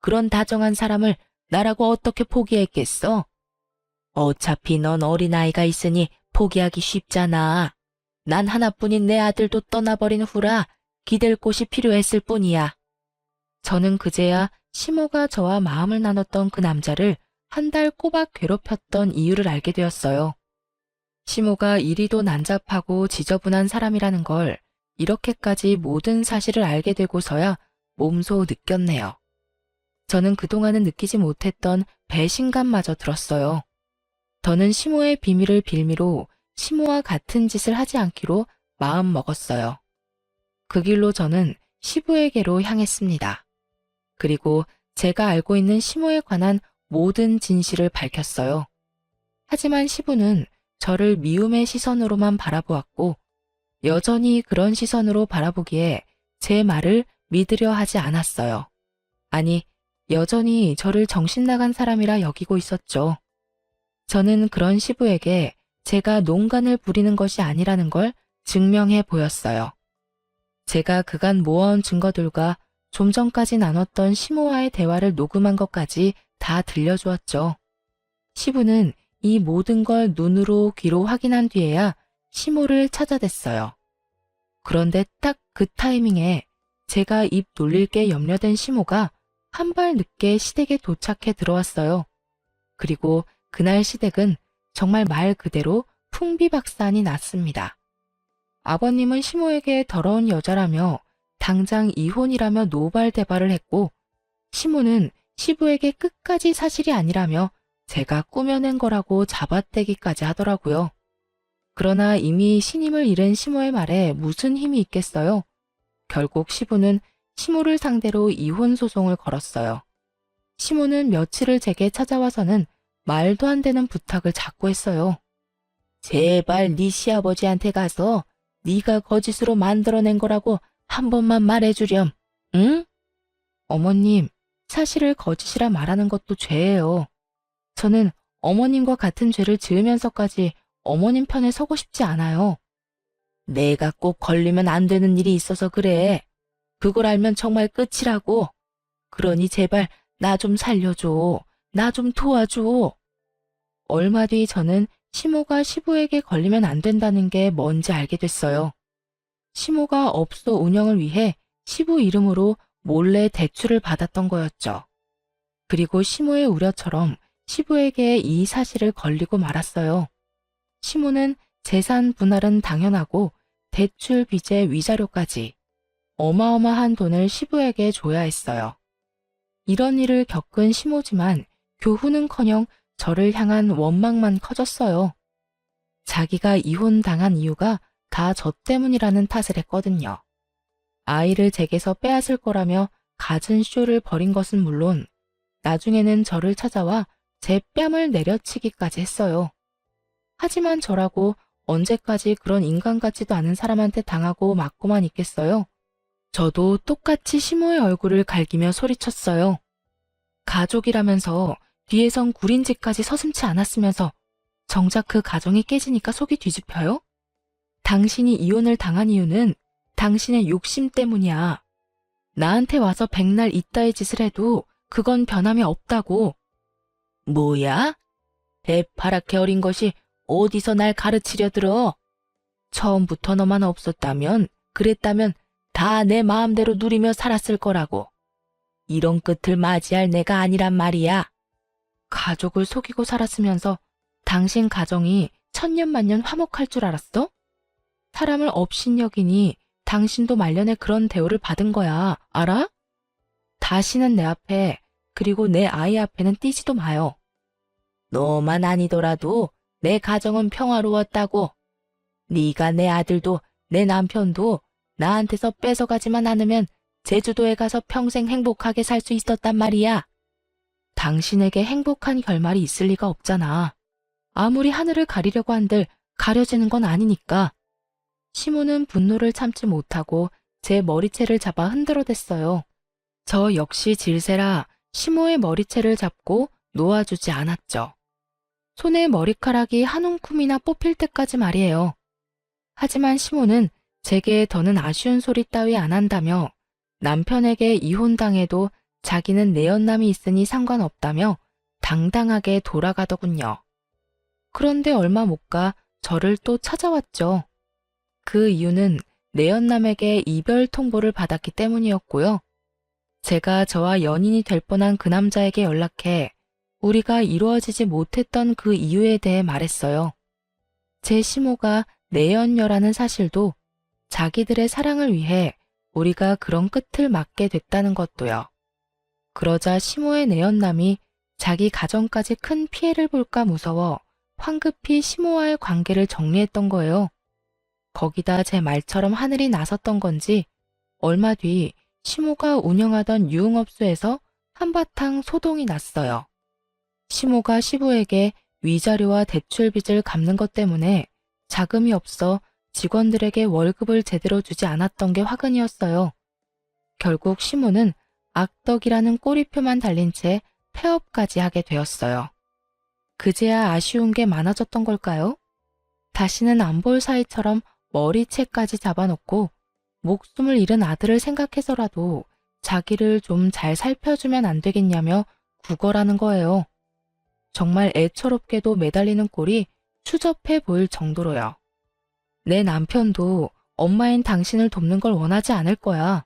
그런 다정한 사람을 나라고 어떻게 포기했겠어? 어차피 넌 어린아이가 있으니 포기하기 쉽잖아. 난 하나뿐인 내 아들도 떠나버린 후라 기댈 곳이 필요했을 뿐이야. 저는 그제야 시모가 저와 마음을 나눴던 그 남자를 한 달 꼬박 괴롭혔던 이유를 알게 되었어요. 시모가 이리도 난잡하고 지저분한 사람이라는 걸 이렇게까지 모든 사실을 알게 되고서야 몸소 느꼈네요. 저는 그동안은 느끼지 못했던 배신감마저 들었어요. 더는 시모의 비밀을 빌미로 시모와 같은 짓을 하지 않기로 마음 먹었어요. 그 길로 저는 시부에게로 향했습니다. 그리고 제가 알고 있는 시모에 관한 모든 진실을 밝혔어요. 하지만 시부는 저를 미움의 시선으로만 바라보았고 여전히 그런 시선으로 바라보기에 제 말을 믿으려 하지 않았어요. 아니, 여전히 저를 정신나간 사람이라 여기고 있었죠. 저는 그런 시부에게 제가 농간을 부리는 것이 아니라는 걸 증명해 보였어요. 제가 그간 모아온 증거들과 좀 전까지 나눴던 시모와의 대화를 녹음한 것까지 다 들려주었죠. 시부는 이 모든 걸 눈으로 귀로 확인한 뒤에야 시모를 찾아댔어요. 그런데 딱 그 타이밍에 제가 입 놀릴 게 염려된 시모가 한 발 늦게 시댁에 도착해 들어왔어요. 그리고 그날 시댁은 정말 말 그대로 풍비박산이 났습니다. 아버님은 시모에게 더러운 여자라며 당장 이혼이라며 노발대발을 했고 시모는 시부에게 끝까지 사실이 아니라며 제가 꾸며낸 거라고 잡아떼기까지 하더라고요. 그러나 이미 신임을 잃은 시모의 말에 무슨 힘이 있겠어요? 결국 시부는 시모를 상대로 이혼 소송을 걸었어요. 시모는 며칠을 제게 찾아와서는 말도 안 되는 부탁을 자꾸 했어요. 제발 네 시아버지한테 가서 네가 거짓으로 만들어낸 거라고 한 번만 말해주렴. 응? 어머님, 사실을 거짓이라 말하는 것도 죄예요. 저는 어머님과 같은 죄를 지으면서까지 어머님 편에 서고 싶지 않아요. 내가 꼭 걸리면 안 되는 일이 있어서 그래. 그걸 알면 정말 끝이라고. 그러니 제발 나 좀 살려줘. 나 좀 도와줘. 얼마 뒤 저는 시모가 시부에게 걸리면 안 된다는 게 뭔지 알게 됐어요. 시모가 업소 운영을 위해 시부 이름으로 몰래 대출을 받았던 거였죠. 그리고 시모의 우려처럼 시부에게 이 사실을 걸리고 말았어요. 시모는 재산 분할은 당연하고 대출 빚의 위자료까지 어마어마한 돈을 시부에게 줘야 했어요. 이런 일을 겪은 시모지만 교훈은커녕 저를 향한 원망만 커졌어요. 자기가 이혼당한 이유가 다 저 때문이라는 탓을 했거든요. 아이를 제게서 빼앗을 거라며 갖은 쇼를 벌인 것은 물론 나중에는 저를 찾아와 제 뺨을 내려치기까지 했어요. 하지만 저라고 언제까지 그런 인간 같지도 않은 사람한테 당하고 맞고만 있겠어요? 저도 똑같이 시모의 얼굴을 갈기며 소리쳤어요. 가족이라면서 뒤에선 구린짓까지 서슴지 않았으면서 정작 그 가정이 깨지니까 속이 뒤집혀요? 당신이 이혼을 당한 이유는 당신의 욕심 때문이야. 나한테 와서 백날 이따의 짓을 해도 그건 변함이 없다고. 뭐야? 대파랗게 어린 것이 어디서 날 가르치려 들어? 처음부터 너만 없었다면, 그랬다면 다 내 마음대로 누리며 살았을 거라고. 이런 끝을 맞이할 내가 아니란 말이야. 가족을 속이고 살았으면서 당신 가정이 천년만년 화목할 줄 알았어? 사람을 업신여기니 당신도 말년에 그런 대우를 받은 거야. 알아? 다시는 내 앞에, 그리고 내 아이 앞에는 띄지도 마요. 너만 아니더라도 내 가정은 평화로웠다고. 네가 내 아들도 내 남편도 나한테서 뺏어가지만 않으면 제주도에 가서 평생 행복하게 살 수 있었단 말이야. 당신에게 행복한 결말이 있을 리가 없잖아. 아무리 하늘을 가리려고 한들 가려지는 건 아니니까. 시모는 분노를 참지 못하고 제 머리채를 잡아 흔들어댔어요. 저 역시 질세라 시모의 머리채를 잡고 놓아주지 않았죠. 손에 머리카락이 한 움큼이나 뽑힐 때까지 말이에요. 하지만 시모는 제게 더는 아쉬운 소리 따위 안 한다며 남편에게 이혼당해도 자기는 내연남이 있으니 상관없다며 당당하게 돌아가더군요. 그런데 얼마 못 가 저를 또 찾아왔죠. 그 이유는 내연남에게 이별 통보를 받았기 때문이었고요. 제가 저와 연인이 될 뻔한 그 남자에게 연락해 우리가 이루어지지 못했던 그 이유에 대해 말했어요. 제 시모가 내연녀라는 사실도 자기들의 사랑을 위해 우리가 그런 끝을 맞게 됐다는 것도요. 그러자 시모의 내연남이 자기 가정까지 큰 피해를 볼까 무서워 황급히 시모와의 관계를 정리했던 거예요. 거기다 제 말처럼 하늘이 나섰던 건지 얼마 뒤 시모가 운영하던 유흥업소에서 한바탕 소동이 났어요. 시모가 시부에게 위자료와 대출빚을 갚는 것 때문에 자금이 없어 직원들에게 월급을 제대로 주지 않았던 게 화근이었어요. 결국 시모는 악덕이라는 꼬리표만 달린 채 폐업까지 하게 되었어요. 그제야 아쉬운 게 많아졌던 걸까요? 다시는 안 볼 사이처럼 머리채까지 잡아놓고 목숨을 잃은 아들을 생각해서라도 자기를 좀 잘 살펴주면 안 되겠냐며 구걸하는 거예요. 정말 애처롭게도 매달리는 꼴이 추접해 보일 정도로요. 내 남편도 엄마인 당신을 돕는 걸 원하지 않을 거야.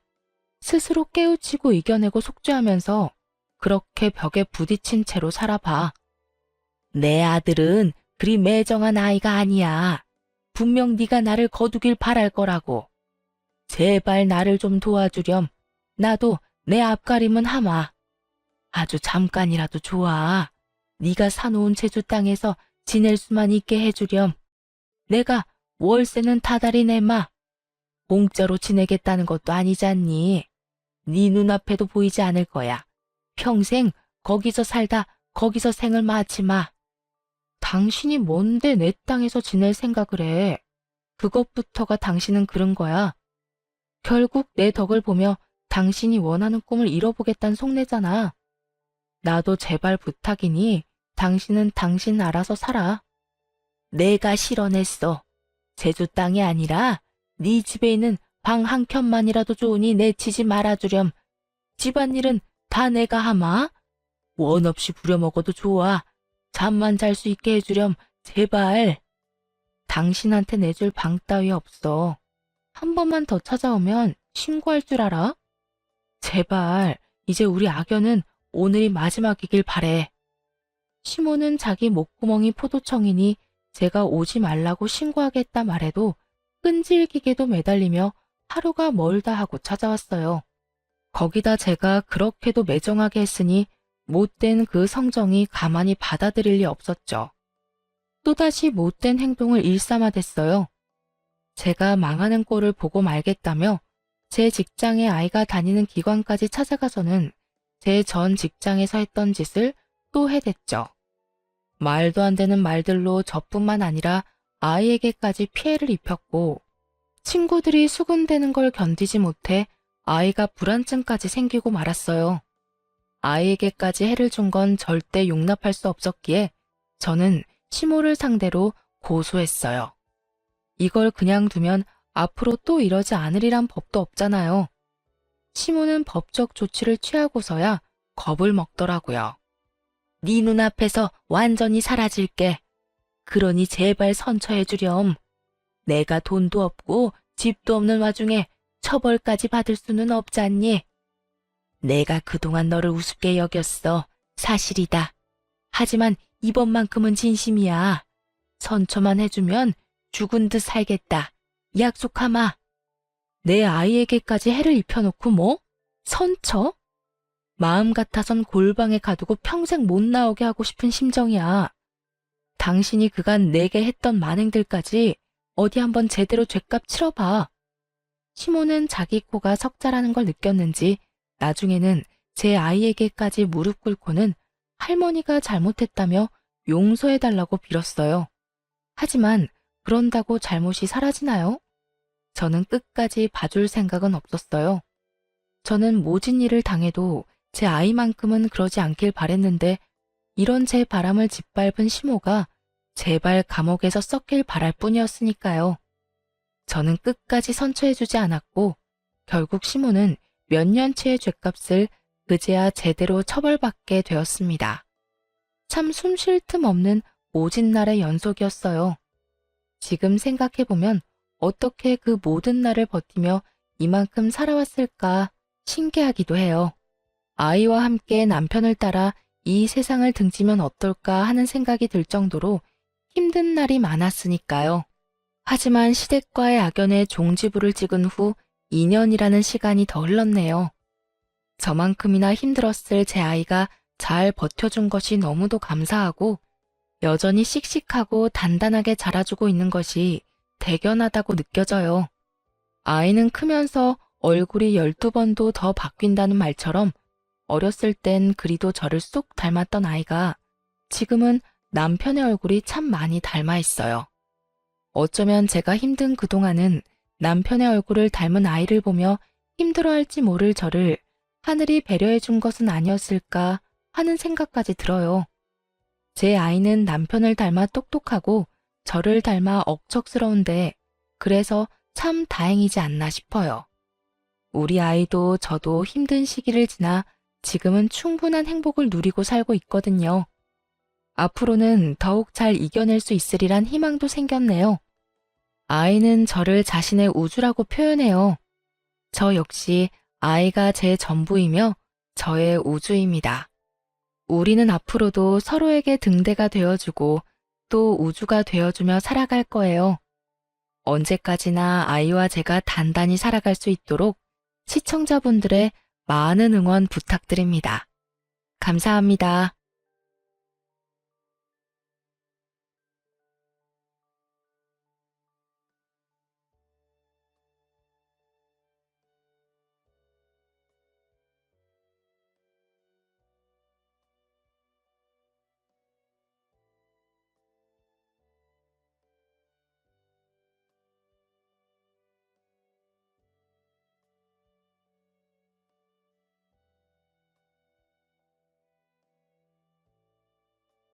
스스로 깨우치고 이겨내고 속죄하면서 그렇게 벽에 부딪힌 채로 살아봐. 내 아들은 그리 매정한 아이가 아니야. 분명 네가 나를 거두길 바랄 거라고. 제발 나를 좀 도와주렴. 나도 내 앞가림은 하마. 아주 잠깐이라도 좋아. 네가 사놓은 제주 땅에서 지낼 수만 있게 해주렴. 내가 월세는 다달이 내마. 공짜로 지내겠다는 것도 아니잖니. 네 눈앞에도 보이지 않을 거야. 평생 거기서 살다 거기서 생을 마치마. 당신이 뭔데 내 땅에서 지낼 생각을 해. 그것부터가 당신은 그런 거야. 결국 내 덕을 보며 당신이 원하는 꿈을 이뤄보겠다는 속내잖아. 나도 제발 부탁이니 당신은 당신 알아서 살아. 내가 실언했어. 제주 땅이 아니라 네 집에 있는 방 한 켠만이라도 좋으니 내치지 말아주렴. 집안일은 다 내가 하마. 원 없이 부려먹어도 좋아. 잠만 잘 수 있게 해주렴. 제발. 당신한테 내줄 방 따위 없어. 한 번만 더 찾아오면 신고할 줄 알아? 제발, 이제 우리 악연은 오늘이 마지막이길 바래. 시모는 자기 목구멍이 포도청이니 제가 오지 말라고 신고하겠다 말해도 끈질기게도 매달리며 하루가 멀다 하고 찾아왔어요. 거기다 제가 그렇게도 매정하게 했으니 못된 그 성정이 가만히 받아들일 리 없었죠. 또다시 못된 행동을 일삼아댔어요. 제가 망하는 꼴을 보고 말겠다며 제 직장에 아이가 다니는 기관까지 찾아가서는 제 전 직장에서 했던 짓을 또 해댔죠. 말도 안 되는 말들로 저뿐만 아니라 아이에게까지 피해를 입혔고, 친구들이 수군대는 걸 견디지 못해 아이가 불안증까지 생기고 말았어요. 아이에게까지 해를 준 건 절대 용납할 수 없었기에 저는 시모를 상대로 고소했어요. 이걸 그냥 두면 앞으로 또 이러지 않으리란 법도 없잖아요. 시모는 법적 조치를 취하고서야 겁을 먹더라고요. 네 눈앞에서 완전히 사라질게. 그러니 제발 선처해 주렴. 내가 돈도 없고 집도 없는 와중에 처벌까지 받을 수는 없잖니. 내가 그동안 너를 우습게 여겼어. 사실이다. 하지만 이번만큼은 진심이야. 선처만 해주면 죽은 듯 살겠다. 약속하마. 내 아이에게까지 해를 입혀놓고 뭐? 선처? 마음 같아선 골방에 가두고 평생 못 나오게 하고 싶은 심정이야. 당신이 그간 내게 했던 만행들까지 어디 한번 제대로 죗값 치러봐. 시모는 자기 코가 석자라는 걸 느꼈는지 나중에는 제 아이에게까지 무릎 꿇고는 할머니가 잘못했다며 용서해달라고 빌었어요. 하지만 그런다고 잘못이 사라지나요? 저는 끝까지 봐줄 생각은 없었어요. 저는 모진 일을 당해도 제 아이만큼은 그러지 않길 바랬는데 이런 제 바람을 짓밟은 시모가 제발 감옥에서 썩길 바랄 뿐이었으니까요. 저는 끝까지 선처해주지 않았고 결국 시모는 몇 년치의 죗값을 그제야 제대로 처벌받게 되었습니다. 참 숨 쉴 틈 없는 모진 날의 연속이었어요. 지금 생각해보면 어떻게 그 모든 날을 버티며 이만큼 살아왔을까 신기하기도 해요. 아이와 함께 남편을 따라 이 세상을 등지면 어떨까 하는 생각이 들 정도로 힘든 날이 많았으니까요. 하지만 시댁과의 악연에 종지부를 찍은 후 2년이라는 시간이 더 흘렀네요. 저만큼이나 힘들었을 제 아이가 잘 버텨준 것이 너무도 감사하고 여전히 씩씩하고 단단하게 자라주고 있는 것이 대견하다고 느껴져요. 아이는 크면서 얼굴이 12번도 더 바뀐다는 말처럼 어렸을 땐 그리도 저를 쏙 닮았던 아이가 지금은 남편의 얼굴이 참 많이 닮아 있어요. 어쩌면 제가 힘든 그동안은 남편의 얼굴을 닮은 아이를 보며 힘들어할지 모를 저를 하늘이 배려해 준 것은 아니었을까 하는 생각까지 들어요. 제 아이는 남편을 닮아 똑똑하고 저를 닮아 억척스러운데 그래서 참 다행이지 않나 싶어요. 우리 아이도 저도 힘든 시기를 지나 지금은 충분한 행복을 누리고 살고 있거든요. 앞으로는 더욱 잘 이겨낼 수 있으리란 희망도 생겼네요. 아이는 저를 자신의 우주라고 표현해요. 저 역시 아이가 제 전부이며 저의 우주입니다. 우리는 앞으로도 서로에게 등대가 되어주고 또 우주가 되어주며 살아갈 거예요. 언제까지나 아이와 제가 단단히 살아갈 수 있도록 시청자분들의 많은 응원 부탁드립니다. 감사합니다.